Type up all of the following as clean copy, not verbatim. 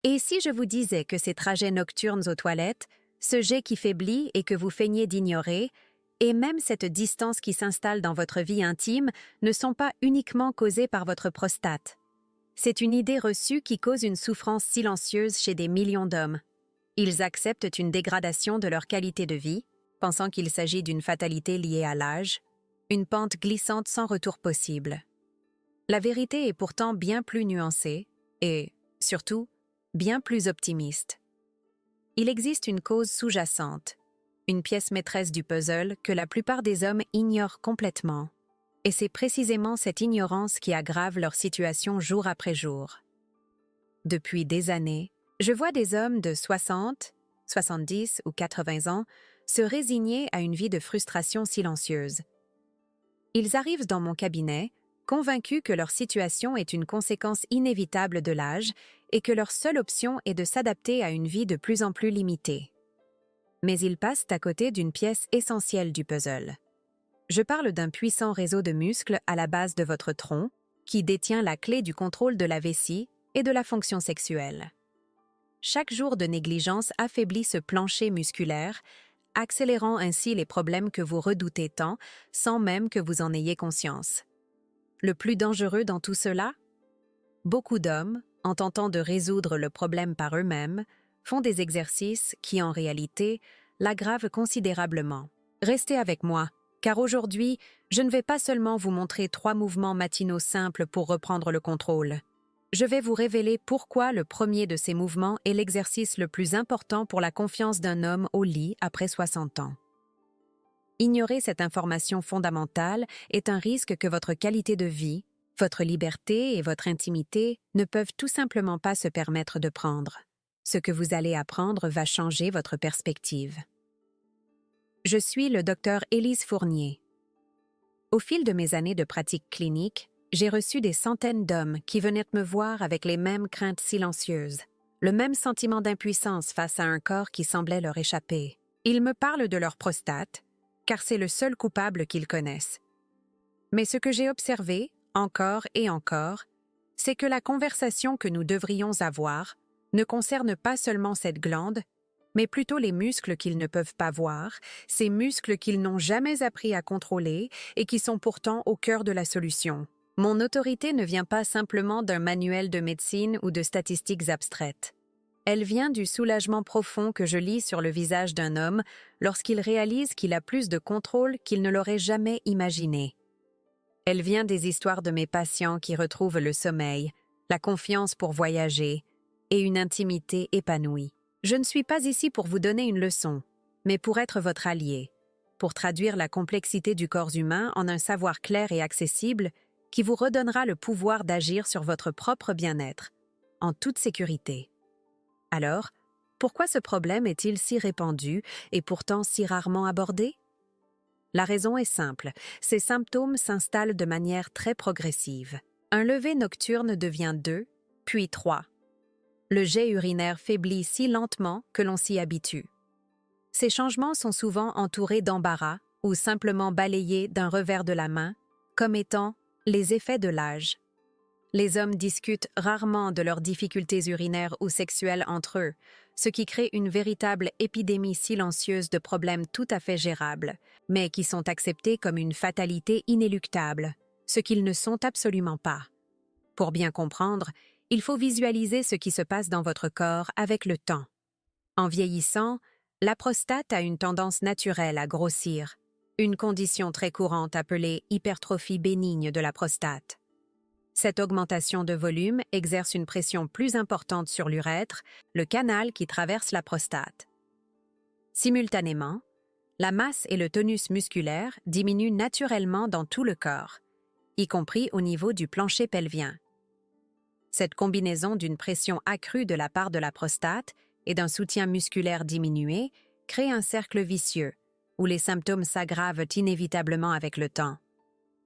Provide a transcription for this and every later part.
Et si je vous disais que ces trajets nocturnes aux toilettes, ce jet qui faiblit et que vous feignez d'ignorer, et même cette distance qui s'installe dans votre vie intime ne sont pas uniquement causés par votre prostate. C'est une idée reçue qui cause une souffrance silencieuse chez des millions d'hommes. Ils acceptent une dégradation de leur qualité de vie, pensant qu'il s'agit d'une fatalité liée à l'âge, une pente glissante sans retour possible. La vérité est pourtant bien plus nuancée et, surtout, bien plus optimiste. Il existe une cause sous-jacente, une pièce maîtresse du puzzle que la plupart des hommes ignorent complètement. Et c'est précisément cette ignorance qui aggrave leur situation jour après jour. Depuis des années, je vois des hommes de 60, 70 ou 80 ans se résigner à une vie de frustration silencieuse. Ils arrivent dans mon cabinet, convaincus que leur situation est une conséquence inévitable de l'âge et que leur seule option est de s'adapter à une vie de plus en plus limitée. Mais ils passent à côté d'une pièce essentielle du puzzle. Je parle d'un puissant réseau de muscles à la base de votre tronc qui détient la clé du contrôle de la vessie et de la fonction sexuelle. Chaque jour de négligence affaiblit ce plancher musculaire, accélérant ainsi les problèmes que vous redoutez tant, sans même que vous en ayez conscience. Le plus dangereux dans tout cela? Beaucoup d'hommes, en tentant de résoudre le problème par eux-mêmes, font des exercices qui, en réalité, l'aggravent considérablement. Restez avec moi, car aujourd'hui, je ne vais pas seulement vous montrer 3 mouvements matinaux simples pour reprendre le contrôle. Je vais vous révéler pourquoi le premier de ces mouvements est l'exercice le plus important pour la confiance d'un homme au lit après 60 ans. Ignorer cette information fondamentale est un risque que votre qualité de vie, votre liberté et votre intimité ne peuvent tout simplement pas se permettre de prendre. Ce que vous allez apprendre va changer votre perspective. Je suis le docteur Élise Fournier. Au fil de mes années de pratique clinique, j'ai reçu des centaines d'hommes qui venaient me voir avec les mêmes craintes silencieuses, le même sentiment d'impuissance face à un corps qui semblait leur échapper. Ils me parlent de leur prostate, car c'est le seul coupable qu'ils connaissent. Mais ce que j'ai observé, encore et encore, c'est que la conversation que nous devrions avoir ne concerne pas seulement cette glande, mais plutôt les muscles qu'ils ne peuvent pas voir, ces muscles qu'ils n'ont jamais appris à contrôler et qui sont pourtant au cœur de la solution. Mon autorité ne vient pas simplement d'un manuel de médecine ou de statistiques abstraites. Elle vient du soulagement profond que je lis sur le visage d'un homme lorsqu'il réalise qu'il a plus de contrôle qu'il ne l'aurait jamais imaginé. Elle vient des histoires de mes patients qui retrouvent le sommeil, la confiance pour voyager et une intimité épanouie. Je ne suis pas ici pour vous donner une leçon, mais pour être votre allié, pour traduire la complexité du corps humain en un savoir clair et accessible qui vous redonnera le pouvoir d'agir sur votre propre bien-être, en toute sécurité. Alors, pourquoi ce problème est-il si répandu et pourtant si rarement abordé? La raison est simple, ces symptômes s'installent de manière très progressive. Un lever nocturne devient 2, puis 3. Le jet urinaire faiblit si lentement que l'on s'y habitue. Ces changements sont souvent entourés d'embarras ou simplement balayés d'un revers de la main, comme étant les effets de l'âge. Les hommes discutent rarement de leurs difficultés urinaires ou sexuelles entre eux, ce qui crée une véritable épidémie silencieuse de problèmes tout à fait gérables, mais qui sont acceptés comme une fatalité inéluctable, ce qu'ils ne sont absolument pas. Pour bien comprendre, il faut visualiser ce qui se passe dans votre corps avec le temps. En vieillissant, la prostate a une tendance naturelle à grossir, une condition très courante appelée hypertrophie bénigne de la prostate. Cette augmentation de volume exerce une pression plus importante sur l'urètre, le canal qui traverse la prostate. Simultanément, la masse et le tonus musculaire diminuent naturellement dans tout le corps, y compris au niveau du plancher pelvien. Cette combinaison d'une pression accrue de la part de la prostate et d'un soutien musculaire diminué crée un cercle vicieux, où les symptômes s'aggravent inévitablement avec le temps.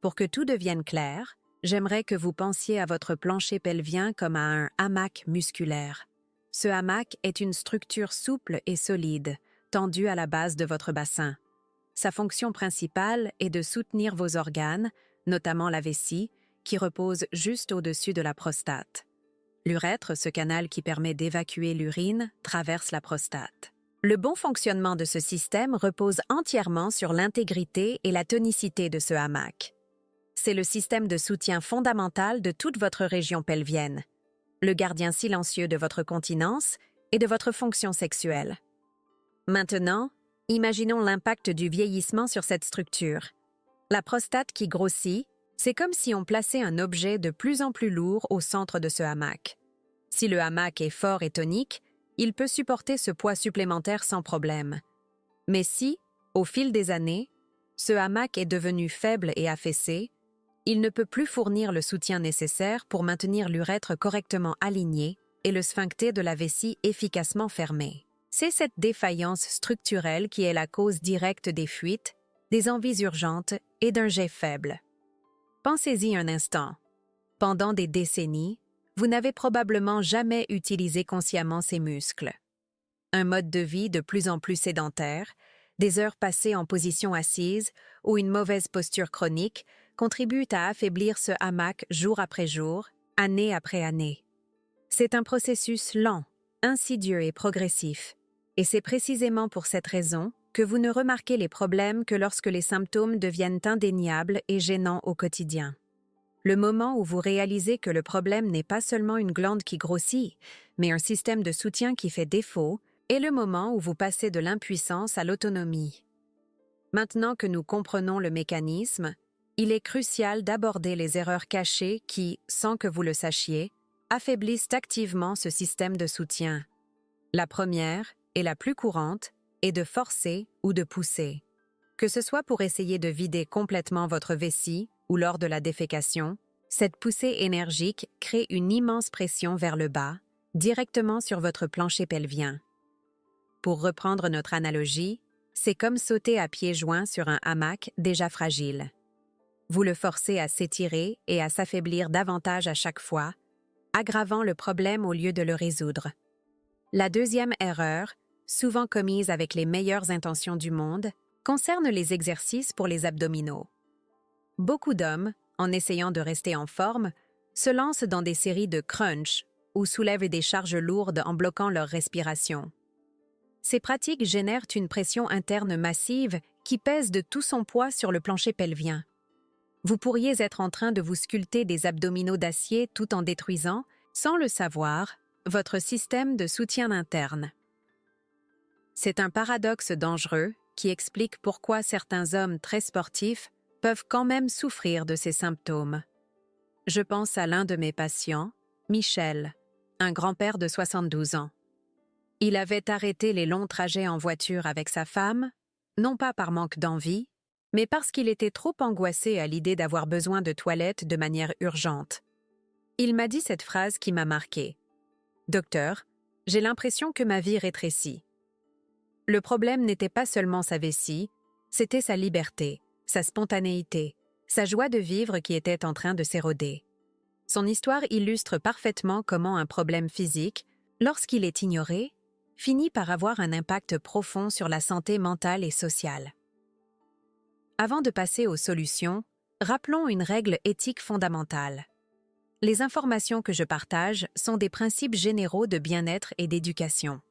Pour que tout devienne clair, j'aimerais que vous pensiez à votre plancher pelvien comme à un hamac musculaire. Ce hamac est une structure souple et solide, tendue à la base de votre bassin. Sa fonction principale est de soutenir vos organes, notamment la vessie, qui repose juste au-dessus de la prostate. L'urètre, ce canal qui permet d'évacuer l'urine, traverse la prostate. Le bon fonctionnement de ce système repose entièrement sur l'intégrité et la tonicité de ce hamac. C'est le système de soutien fondamental de toute votre région pelvienne, le gardien silencieux de votre continence et de votre fonction sexuelle. Maintenant, imaginons l'impact du vieillissement sur cette structure. La prostate qui grossit, c'est comme si on plaçait un objet de plus en plus lourd au centre de ce hamac. Si le hamac est fort et tonique, il peut supporter ce poids supplémentaire sans problème. Mais si, au fil des années, ce hamac est devenu faible et affaissé, il ne peut plus fournir le soutien nécessaire pour maintenir l'urètre correctement aligné et le sphincter de la vessie efficacement fermé. C'est cette défaillance structurelle qui est la cause directe des fuites, des envies urgentes et d'un jet faible. Pensez-y un instant. Pendant des décennies, vous n'avez probablement jamais utilisé consciemment ces muscles. Un mode de vie de plus en plus sédentaire, des heures passées en position assise ou une mauvaise posture chronique contribuent à affaiblir ce hamac jour après jour, année après année. C'est un processus lent, insidieux et progressif, et c'est précisément pour cette raison que vous ne remarquez les problèmes que lorsque les symptômes deviennent indéniables et gênants au quotidien. Le moment où vous réalisez que le problème n'est pas seulement une glande qui grossit, mais un système de soutien qui fait défaut, est le moment où vous passez de l'impuissance à l'autonomie. Maintenant que nous comprenons le mécanisme, il est crucial d'aborder les erreurs cachées qui, sans que vous le sachiez, affaiblissent activement ce système de soutien. La première, et la plus courante, est de forcer ou de pousser. Que ce soit pour essayer de vider complètement votre vessie ou lors de la défécation, cette poussée énergique crée une immense pression vers le bas, directement sur votre plancher pelvien. Pour reprendre notre analogie, c'est comme sauter à pieds joints sur un hamac déjà fragile. Vous le forcez à s'étirer et à s'affaiblir davantage à chaque fois, aggravant le problème au lieu de le résoudre. La deuxième erreur, souvent commise avec les meilleures intentions du monde, concerne les exercices pour les abdominaux. Beaucoup d'hommes, en essayant de rester en forme, se lancent dans des séries de crunch ou soulèvent des charges lourdes en bloquant leur respiration. Ces pratiques génèrent une pression interne massive qui pèse de tout son poids sur le plancher pelvien. Vous pourriez être en train de vous sculpter des abdominaux d'acier tout en détruisant, sans le savoir, votre système de soutien interne. C'est un paradoxe dangereux qui explique pourquoi certains hommes très sportifs peuvent quand même souffrir de ces symptômes. Je pense à l'un de mes patients, Michel, un grand-père de 72 ans. Il avait arrêté les longs trajets en voiture avec sa femme, non pas par manque d'envie, mais parce qu'il était trop angoissé à l'idée d'avoir besoin de toilettes de manière urgente. Il m'a dit cette phrase qui m'a marquée. « Docteur, j'ai l'impression que ma vie rétrécit. » Le problème n'était pas seulement sa vessie, c'était sa liberté, sa spontanéité, sa joie de vivre qui était en train de s'éroder. Son histoire illustre parfaitement comment un problème physique, lorsqu'il est ignoré, finit par avoir un impact profond sur la santé mentale et sociale. Avant de passer aux solutions, rappelons une règle éthique fondamentale. Les informations que je partage sont des principes généraux de bien-être et d'éducation.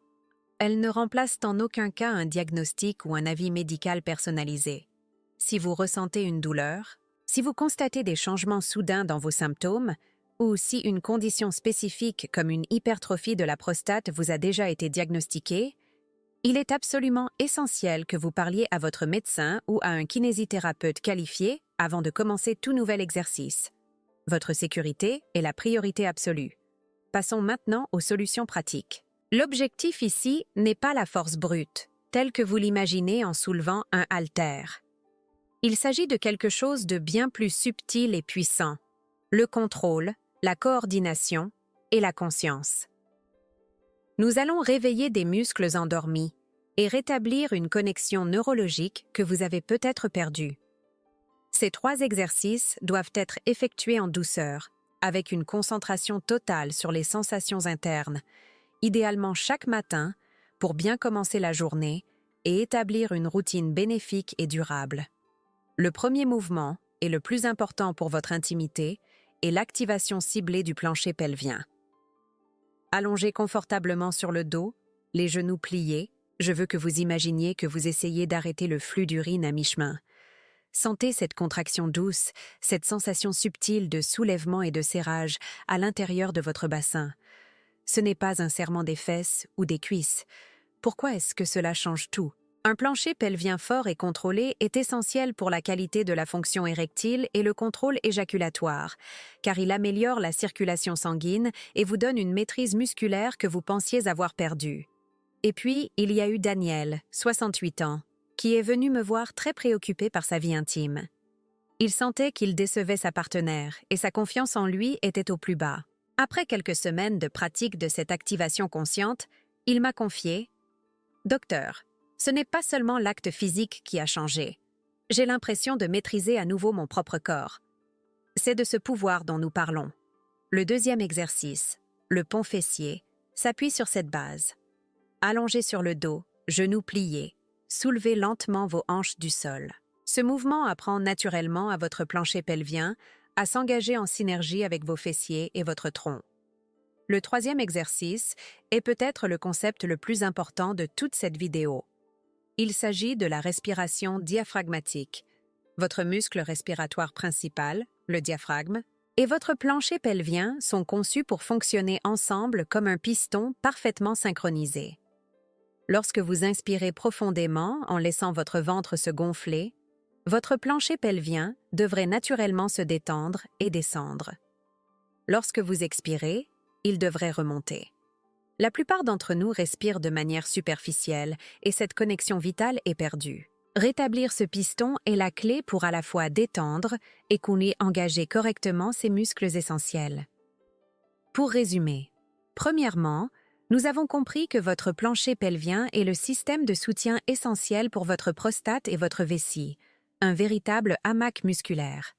Elles ne remplacent en aucun cas un diagnostic ou un avis médical personnalisé. Si vous ressentez une douleur, si vous constatez des changements soudains dans vos symptômes, ou si une condition spécifique comme une hypertrophie de la prostate vous a déjà été diagnostiquée, il est absolument essentiel que vous parliez à votre médecin ou à un kinésithérapeute qualifié avant de commencer tout nouvel exercice. Votre sécurité est la priorité absolue. Passons maintenant aux solutions pratiques. L'objectif ici n'est pas la force brute, telle que vous l'imaginez en soulevant un haltère. Il s'agit de quelque chose de bien plus subtil et puissant, le contrôle, la coordination et la conscience. Nous allons réveiller des muscles endormis et rétablir une connexion neurologique que vous avez peut-être perdue. Ces 3 exercices doivent être effectués en douceur, avec une concentration totale sur les sensations internes, idéalement chaque matin, pour bien commencer la journée et établir une routine bénéfique et durable. Le premier mouvement, et le plus important pour votre intimité, est l'activation ciblée du plancher pelvien. Allongé confortablement sur le dos, les genoux pliés, je veux que vous imaginiez que vous essayez d'arrêter le flux d'urine à mi-chemin. Sentez cette contraction douce, cette sensation subtile de soulèvement et de serrage à l'intérieur de votre bassin. Ce n'est pas un serrement des fesses ou des cuisses. Pourquoi est-ce que cela change tout? Un plancher pelvien fort et contrôlé est essentiel pour la qualité de la fonction érectile et le contrôle éjaculatoire, car il améliore la circulation sanguine et vous donne une maîtrise musculaire que vous pensiez avoir perdue. Et puis, il y a eu Daniel, 68 ans, qui est venu me voir très préoccupé par sa vie intime. Il sentait qu'il décevait sa partenaire et sa confiance en lui était au plus bas. Après quelques semaines de pratique de cette activation consciente, il m'a confié « Docteur, ce n'est pas seulement l'acte physique qui a changé. J'ai l'impression de maîtriser à nouveau mon propre corps. C'est de ce pouvoir dont nous parlons. Le deuxième exercice, le pont fessier, s'appuie sur cette base. Allongez sur le dos, genoux pliés, soulevez lentement vos hanches du sol. Ce mouvement apprend naturellement à votre plancher pelvien à s'engager en synergie avec vos fessiers et votre tronc. Le troisième exercice est peut-être le concept le plus important de toute cette vidéo. Il s'agit de la respiration diaphragmatique. Votre muscle respiratoire principal, le diaphragme, et votre plancher pelvien sont conçus pour fonctionner ensemble comme un piston parfaitement synchronisé. Lorsque vous inspirez profondément en laissant votre ventre se gonfler, votre plancher pelvien devrait naturellement se détendre et descendre. Lorsque vous expirez, il devrait remonter. La plupart d'entre nous respirent de manière superficielle et cette connexion vitale est perdue. Rétablir ce piston est la clé pour à la fois détendre et engager correctement ces muscles essentiels. Pour résumer, premièrement, nous avons compris que votre plancher pelvien est le système de soutien essentiel pour votre prostate et votre vessie, un véritable hamac musculaire.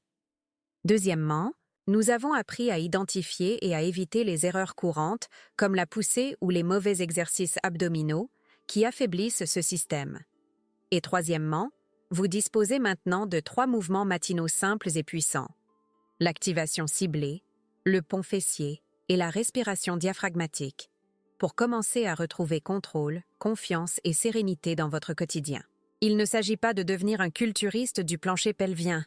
Deuxièmement, nous avons appris à identifier et à éviter les erreurs courantes, comme la poussée ou les mauvais exercices abdominaux, qui affaiblissent ce système. Et troisièmement, vous disposez maintenant de 3 mouvements matinaux simples et puissants. L'activation ciblée, le pont fessier et la respiration diaphragmatique, pour commencer à retrouver contrôle, confiance et sérénité dans votre quotidien. Il ne s'agit pas de devenir un culturiste du plancher pelvien.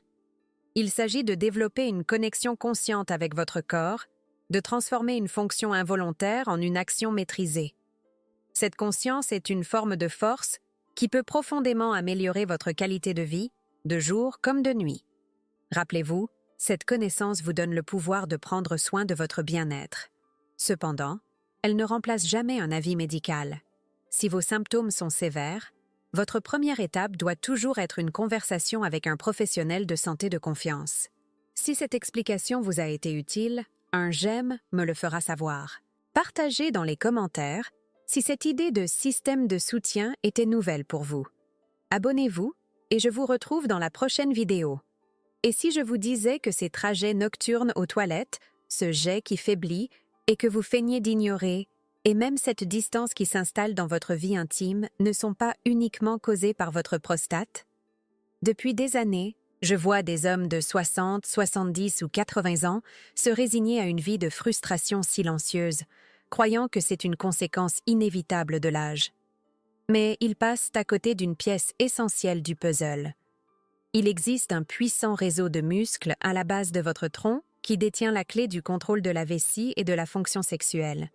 Il s'agit de développer une connexion consciente avec votre corps, de transformer une fonction involontaire en une action maîtrisée. Cette conscience est une forme de force qui peut profondément améliorer votre qualité de vie, de jour comme de nuit. Rappelez-vous, cette connaissance vous donne le pouvoir de prendre soin de votre bien-être. Cependant, elle ne remplace jamais un avis médical. Si vos symptômes sont sévères, votre première étape doit toujours être une conversation avec un professionnel de santé de confiance. Si cette explication vous a été utile, un j'aime me le fera savoir. Partagez dans les commentaires si cette idée de système de soutien était nouvelle pour vous. Abonnez-vous et je vous retrouve dans la prochaine vidéo. Et si je vous disais que ces trajets nocturnes aux toilettes, ce jet qui faiblit et que vous feignez d'ignorer, et même cette distance qui s'installe dans votre vie intime ne sont pas uniquement causées par votre prostate? Depuis des années, je vois des hommes de 60, 70 ou 80 ans se résigner à une vie de frustration silencieuse, croyant que c'est une conséquence inévitable de l'âge. Mais ils passent à côté d'une pièce essentielle du puzzle. Il existe un puissant réseau de muscles à la base de votre tronc qui détient la clé du contrôle de la vessie et de la fonction sexuelle.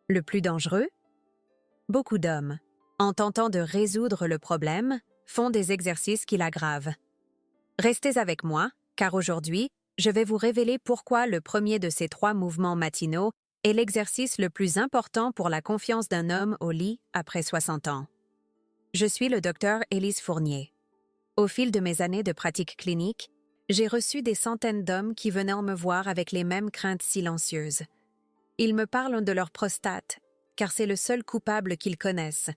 Le plus dangereux? Beaucoup d'hommes, en tentant de résoudre le problème, font des exercices qui l'aggravent. Restez avec moi, car aujourd'hui, je vais vous révéler pourquoi le premier de ces 3 mouvements matinaux est l'exercice le plus important pour la confiance d'un homme au lit après 60 ans. Je suis le docteur Élise Fournier. Au fil de mes années de pratique clinique, j'ai reçu des centaines d'hommes qui venaient me voir avec les mêmes craintes silencieuses. Ils me parlent de leur prostate, car c'est le seul coupable qu'ils connaissent,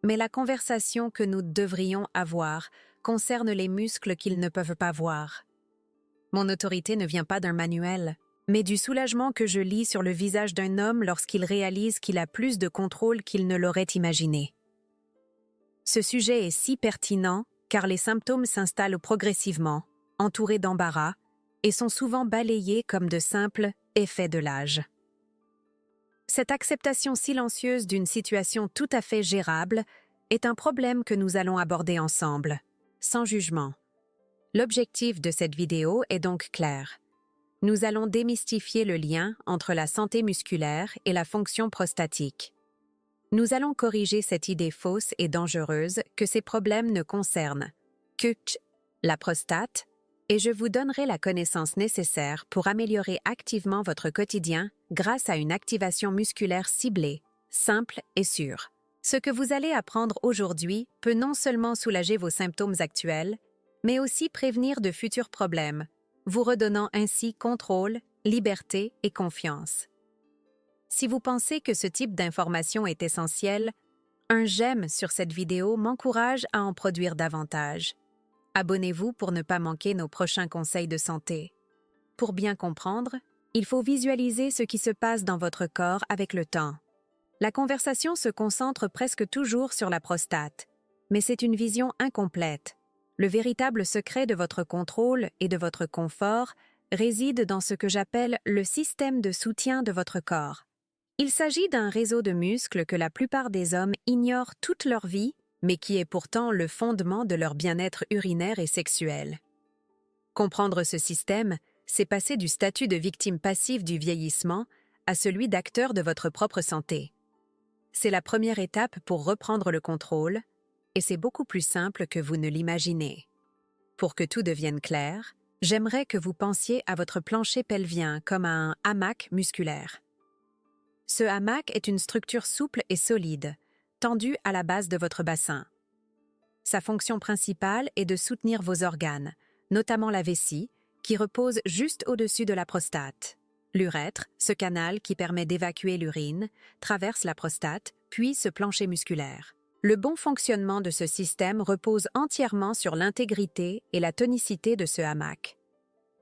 mais la conversation que nous devrions avoir concerne les muscles qu'ils ne peuvent pas voir. Mon autorité ne vient pas d'un manuel, mais du soulagement que je lis sur le visage d'un homme lorsqu'il réalise qu'il a plus de contrôle qu'il ne l'aurait imaginé. Ce sujet est si pertinent car les symptômes s'installent progressivement, entourés d'embarras, et sont souvent balayés comme de simples effets de l'âge. Cette acceptation silencieuse d'une situation tout à fait gérable est un problème que nous allons aborder ensemble, sans jugement. L'objectif de cette vidéo est donc clair. Nous allons démystifier le lien entre la santé musculaire et la fonction prostatique. Nous allons corriger cette idée fausse et dangereuse que ces problèmes ne concernent que la prostate, et je vous donnerai la connaissance nécessaire pour améliorer activement votre quotidien grâce à une activation musculaire ciblée, simple et sûre. Ce que vous allez apprendre aujourd'hui peut non seulement soulager vos symptômes actuels, mais aussi prévenir de futurs problèmes, vous redonnant ainsi contrôle, liberté et confiance. Si vous pensez que ce type d'information est essentiel, un j'aime sur cette vidéo m'encourage à en produire davantage. Abonnez-vous pour ne pas manquer nos prochains conseils de santé. Pour bien comprendre, il faut visualiser ce qui se passe dans votre corps avec le temps. La conversation se concentre presque toujours sur la prostate, mais c'est une vision incomplète. Le véritable secret de votre contrôle et de votre confort réside dans ce que j'appelle le système de soutien de votre corps. Il s'agit d'un réseau de muscles que la plupart des hommes ignorent toute leur vie, mais qui est pourtant le fondement de leur bien-être urinaire et sexuel. Comprendre ce système, c'est passer du statut de victime passive du vieillissement à celui d'acteur de votre propre santé. C'est la première étape pour reprendre le contrôle, et c'est beaucoup plus simple que vous ne l'imaginez. Pour que tout devienne clair, j'aimerais que vous pensiez à votre plancher pelvien comme à un hamac musculaire. Ce hamac est une structure souple et solide, tendue à la base de votre bassin. Sa fonction principale est de soutenir vos organes, notamment la vessie, qui repose juste au-dessus de la prostate. L'urètre, ce canal qui permet d'évacuer l'urine, traverse la prostate, puis ce plancher musculaire. Le bon fonctionnement de ce système repose entièrement sur l'intégrité et la tonicité de ce hamac.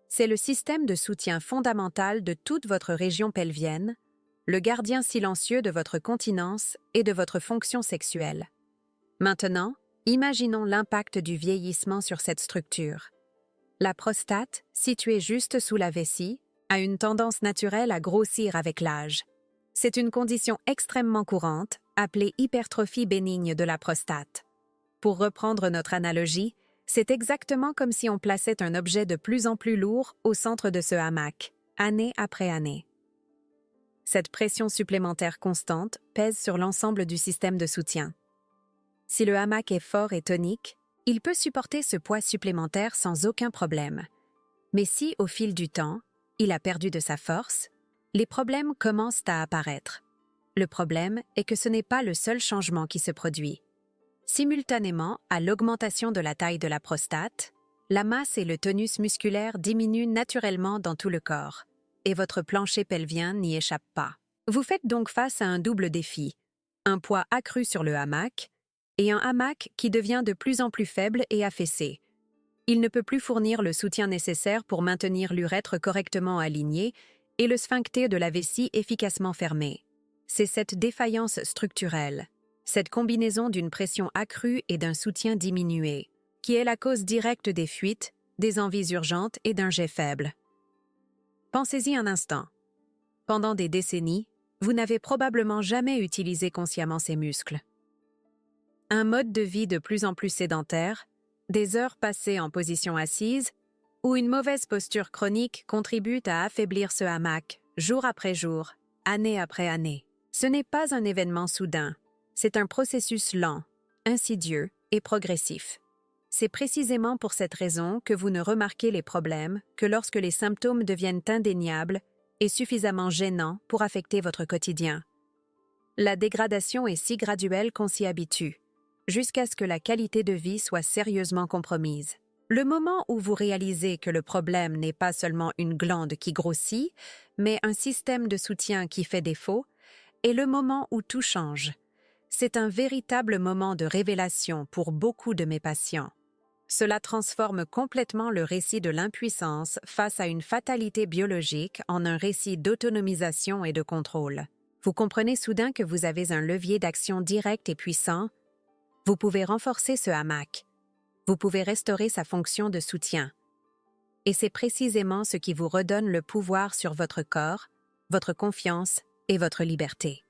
C'est le système de soutien fondamental de toute votre région pelvienne, le gardien silencieux de votre continence et de votre fonction sexuelle. Maintenant, imaginons l'impact du vieillissement sur cette structure. La prostate, située juste sous la vessie, a une tendance naturelle à grossir avec l'âge. C'est une condition extrêmement courante, appelée hypertrophie bénigne de la prostate. Pour reprendre notre analogie, c'est exactement comme si on plaçait un objet de plus en plus lourd au centre de ce hamac, année après année. Cette pression supplémentaire constante pèse sur l'ensemble du système de soutien. Si le hamac est fort et tonique, il peut supporter ce poids supplémentaire sans aucun problème. Mais si, au fil du temps, il a perdu de sa force, les problèmes commencent à apparaître. Le problème est que ce n'est pas le seul changement qui se produit. Simultanément à l'augmentation de la taille de la prostate, la masse et le tonus musculaire diminuent naturellement dans tout le corps, et votre plancher pelvien n'y échappe pas. Vous faites donc face à un double défi, un poids accru sur le hamac et un hamac qui devient de plus en plus faible et affaissé. Il ne peut plus fournir le soutien nécessaire pour maintenir l'urètre correctement aligné et le sphincter de la vessie efficacement fermé. C'est cette défaillance structurelle, cette combinaison d'une pression accrue et d'un soutien diminué, qui est la cause directe des fuites, des envies urgentes et d'un jet faible. Pensez-y un instant. Pendant des décennies, vous n'avez probablement jamais utilisé consciemment ces muscles. Un mode de vie de plus en plus sédentaire, des heures passées en position assise ou une mauvaise posture chronique contribuent à affaiblir ce hamac, jour après jour, année après année. Ce n'est pas un événement soudain, c'est un processus lent, insidieux et progressif. C'est précisément pour cette raison que vous ne remarquez les problèmes que lorsque les symptômes deviennent indéniables et suffisamment gênants pour affecter votre quotidien. La dégradation est si graduelle qu'on s'y habitue, jusqu'à ce que la qualité de vie soit sérieusement compromise. Le moment où vous réalisez que le problème n'est pas seulement une glande qui grossit, mais un système de soutien qui fait défaut, est le moment où tout change. C'est un véritable moment de révélation pour beaucoup de mes patients. Cela transforme complètement le récit de l'impuissance face à une fatalité biologique en un récit d'autonomisation et de contrôle. Vous comprenez soudain que vous avez un levier d'action direct et puissant. Vous pouvez renforcer ce hamac. Vous pouvez restaurer sa fonction de soutien. Et c'est précisément ce qui vous redonne le pouvoir sur votre corps, votre confiance et votre liberté.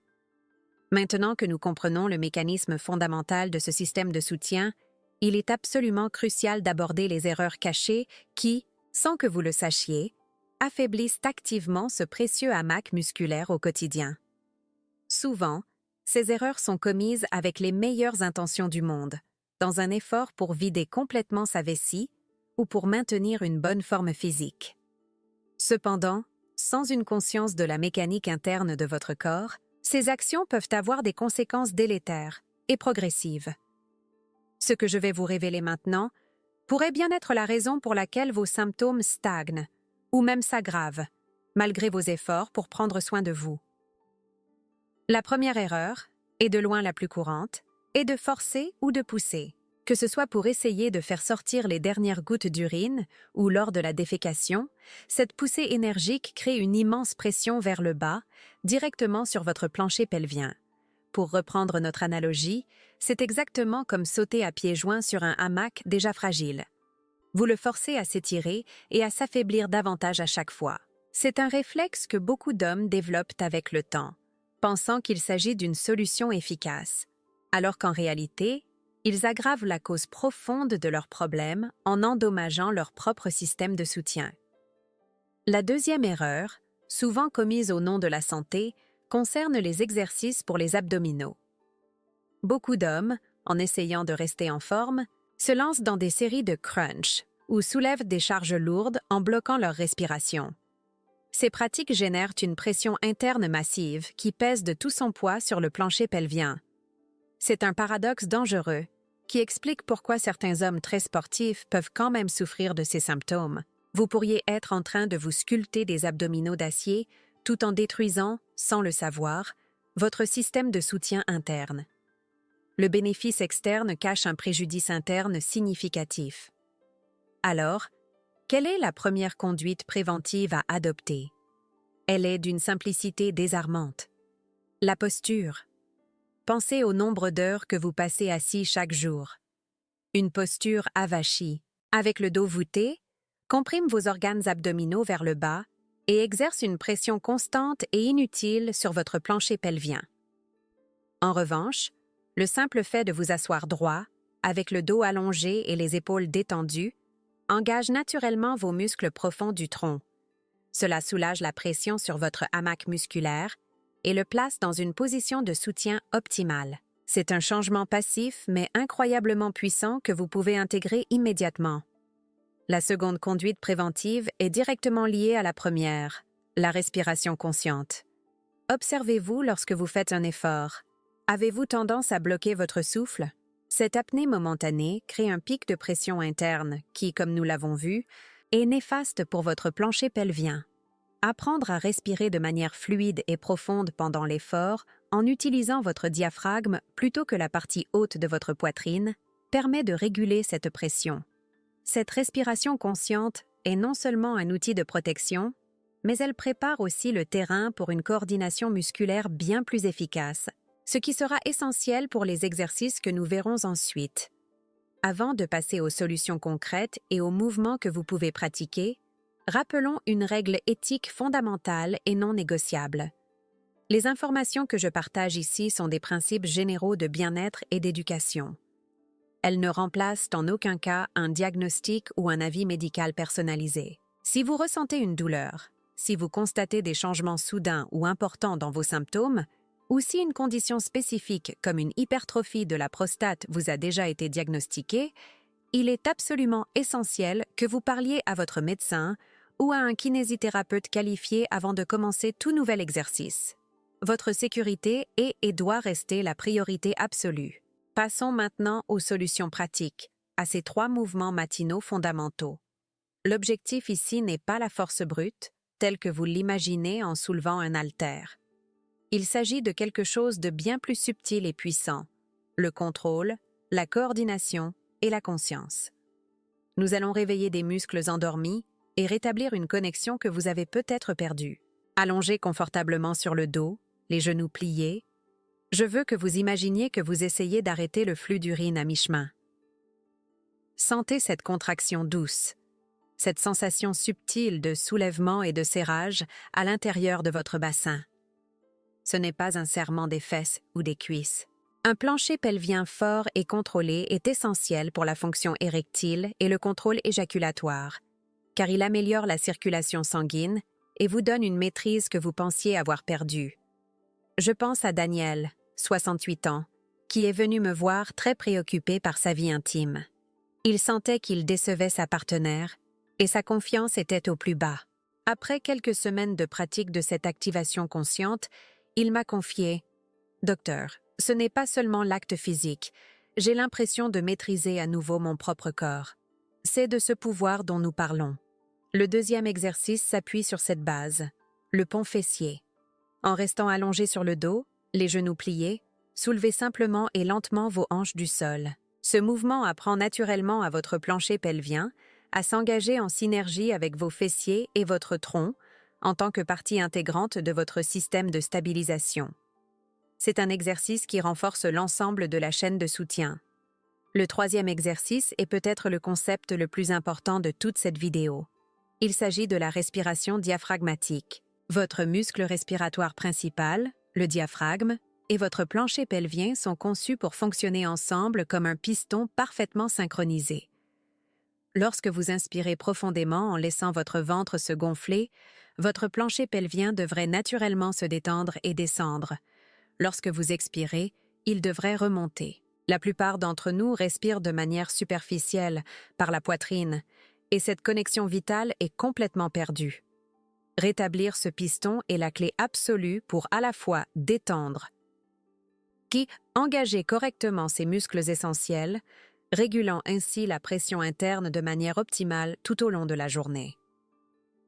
Maintenant que nous comprenons le mécanisme fondamental de ce système de soutien, il est absolument crucial d'aborder les erreurs cachées qui, sans que vous le sachiez, affaiblissent activement ce précieux hamac musculaire au quotidien. Souvent, ces erreurs sont commises avec les meilleures intentions du monde, dans un effort pour vider complètement sa vessie ou pour maintenir une bonne forme physique. Cependant, sans une conscience de la mécanique interne de votre corps, ces actions peuvent avoir des conséquences délétères et progressives. Ce que je vais vous révéler maintenant pourrait bien être la raison pour laquelle vos symptômes stagnent ou même s'aggravent, malgré vos efforts pour prendre soin de vous. La première erreur, et de loin la plus courante, est de forcer ou de pousser, que ce soit pour essayer de faire sortir les dernières gouttes d'urine ou lors de la défécation. Cette poussée énergique crée une immense pression vers le bas, directement sur votre plancher pelvien. Pour reprendre notre analogie, c'est exactement comme sauter à pieds joints sur un hamac déjà fragile. Vous le forcez à s'étirer et à s'affaiblir davantage à chaque fois. C'est un réflexe que beaucoup d'hommes développent avec le temps, pensant qu'il s'agit d'une solution efficace, alors qu'en réalité, ils aggravent la cause profonde de leurs problèmes en endommageant leur propre système de soutien. La deuxième erreur, souvent commise au nom de la santé, concerne les exercices pour les abdominaux. Beaucoup d'hommes, en essayant de rester en forme, se lancent dans des séries de crunch ou soulèvent des charges lourdes en bloquant leur respiration. Ces pratiques génèrent une pression interne massive qui pèse de tout son poids sur le plancher pelvien. C'est un paradoxe dangereux qui explique pourquoi certains hommes très sportifs peuvent quand même souffrir de ces symptômes. Vous pourriez être en train de vous sculpter des abdominaux d'acier tout en détruisant, sans le savoir, votre système de soutien interne. Le bénéfice externe cache un préjudice interne significatif. Alors, quelle est la première conduite préventive à adopter? Elle est d'une simplicité désarmante. La posture. Pensez au nombre d'heures que vous passez assis chaque jour. Une posture avachie, avec le dos voûté, comprime vos organes abdominaux vers le bas et exerce une pression constante et inutile sur votre plancher pelvien. En revanche, le simple fait de vous asseoir droit, avec le dos allongé et les épaules détendues, engage naturellement vos muscles profonds du tronc. Cela soulage la pression sur votre hamac musculaire et le place dans une position de soutien optimale. C'est un changement passif mais incroyablement puissant que vous pouvez intégrer immédiatement. La seconde conduite préventive est directement liée à la première, la respiration consciente. Observez-vous lorsque vous faites un effort. Avez-vous tendance à bloquer votre souffle? Cette apnée momentanée crée un pic de pression interne qui, comme nous l'avons vu, est néfaste pour votre plancher pelvien. Apprendre à respirer de manière fluide et profonde pendant l'effort, en utilisant votre diaphragme plutôt que la partie haute de votre poitrine, permet de réguler cette pression. Cette respiration consciente est non seulement un outil de protection, mais elle prépare aussi le terrain pour une coordination musculaire bien plus efficace, ce qui sera essentiel pour les exercices que nous verrons ensuite. Avant de passer aux solutions concrètes et aux mouvements que vous pouvez pratiquer, rappelons une règle éthique fondamentale et non négociable. Les informations que je partage ici sont des principes généraux de bien-être et d'éducation. Elles ne remplacent en aucun cas un diagnostic ou un avis médical personnalisé. Si vous ressentez une douleur, si vous constatez des changements soudains ou importants dans vos symptômes, ou si une condition spécifique comme une hypertrophie de la prostate vous a déjà été diagnostiquée, il est absolument essentiel que vous parliez à votre médecin ou à un kinésithérapeute qualifié avant de commencer tout nouvel exercice. Votre sécurité est et doit rester la priorité absolue. Passons maintenant aux solutions pratiques, à ces 3 mouvements matinaux fondamentaux. L'objectif ici n'est pas la force brute, telle que vous l'imaginez en soulevant un haltère. Il s'agit de quelque chose de bien plus subtil et puissant, le contrôle, la coordination et la conscience. Nous allons réveiller des muscles endormis et rétablir une connexion que vous avez peut-être perdue. Allongez confortablement sur le dos, les genoux pliés. Je veux que vous imaginiez que vous essayez d'arrêter le flux d'urine à mi-chemin. Sentez cette contraction douce, cette sensation subtile de soulèvement et de serrage à l'intérieur de votre bassin. Ce n'est pas un serrement des fesses ou des cuisses. Un plancher pelvien fort et contrôlé est essentiel pour la fonction érectile et le contrôle éjaculatoire, car il améliore la circulation sanguine et vous donne une maîtrise que vous pensiez avoir perdue. Je pense à Daniel, 68 ans, qui est venu me voir très préoccupé par sa vie intime. Il sentait qu'il décevait sa partenaire et sa confiance était au plus bas. Après quelques semaines de pratique de cette activation consciente, il m'a confié « Docteur, ce n'est pas seulement l'acte physique. J'ai l'impression de maîtriser à nouveau mon propre corps. C'est de ce pouvoir dont nous parlons. » Le deuxième exercice s'appuie sur cette base, le pont fessier. En restant allongé sur le dos, les genoux pliés, soulevez simplement et lentement vos hanches du sol. Ce mouvement apprend naturellement à votre plancher pelvien à s'engager en synergie avec vos fessiers et votre tronc en tant que partie intégrante de votre système de stabilisation. C'est un exercice qui renforce l'ensemble de la chaîne de soutien. Le troisième exercice est peut-être le concept le plus important de toute cette vidéo. Il s'agit de la respiration diaphragmatique. Votre muscle respiratoire principal, le diaphragme, et votre plancher pelvien sont conçus pour fonctionner ensemble comme un piston parfaitement synchronisé. Lorsque vous inspirez profondément en laissant votre ventre se gonfler, votre plancher pelvien devrait naturellement se détendre et descendre. Lorsque vous expirez, il devrait remonter. La plupart d'entre nous respirent de manière superficielle, par la poitrine, et cette connexion vitale est complètement perdue. Rétablir ce piston est la clé absolue pour à la fois détendre, engager correctement ces muscles essentiels, régulant ainsi la pression interne de manière optimale tout au long de la journée.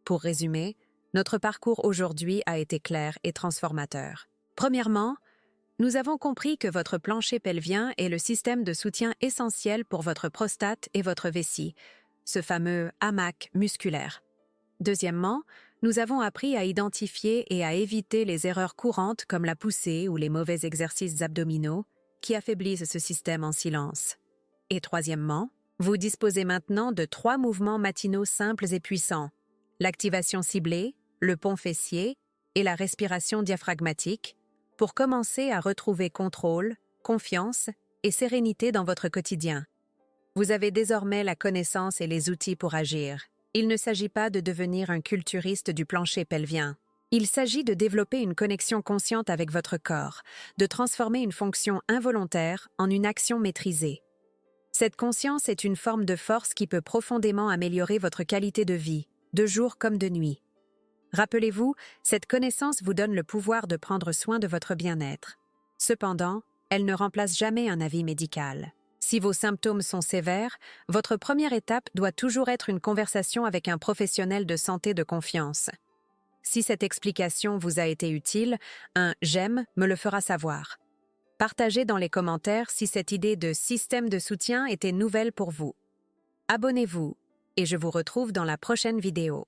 Pour résumer, notre parcours aujourd'hui a été clair et transformateur. Premièrement, nous avons compris que votre plancher pelvien est le système de soutien essentiel pour votre prostate et votre vessie, ce fameux hamac musculaire. Deuxièmement, nous avons appris à identifier et à éviter les erreurs courantes comme la poussée ou les mauvais exercices abdominaux qui affaiblissent ce système en silence. Et troisièmement, vous disposez maintenant de 3 mouvements matinaux simples et puissants: l'activation ciblée, le pont fessier et la respiration diaphragmatique, pour commencer à retrouver contrôle, confiance et sérénité dans votre quotidien. Vous avez désormais la connaissance et les outils pour agir. Il ne s'agit pas de devenir un culturiste du plancher pelvien. Il s'agit de développer une connexion consciente avec votre corps, de transformer une fonction involontaire en une action maîtrisée. Cette conscience est une forme de force qui peut profondément améliorer votre qualité de vie, de jour comme de nuit. Rappelez-vous, cette connaissance vous donne le pouvoir de prendre soin de votre bien-être. Cependant, elle ne remplace jamais un avis médical. Si vos symptômes sont sévères, votre première étape doit toujours être une conversation avec un professionnel de santé de confiance. Si cette explication vous a été utile, un « j'aime » me le fera savoir. Partagez dans les commentaires si cette idée de système de soutien était nouvelle pour vous. Abonnez-vous et je vous retrouve dans la prochaine vidéo.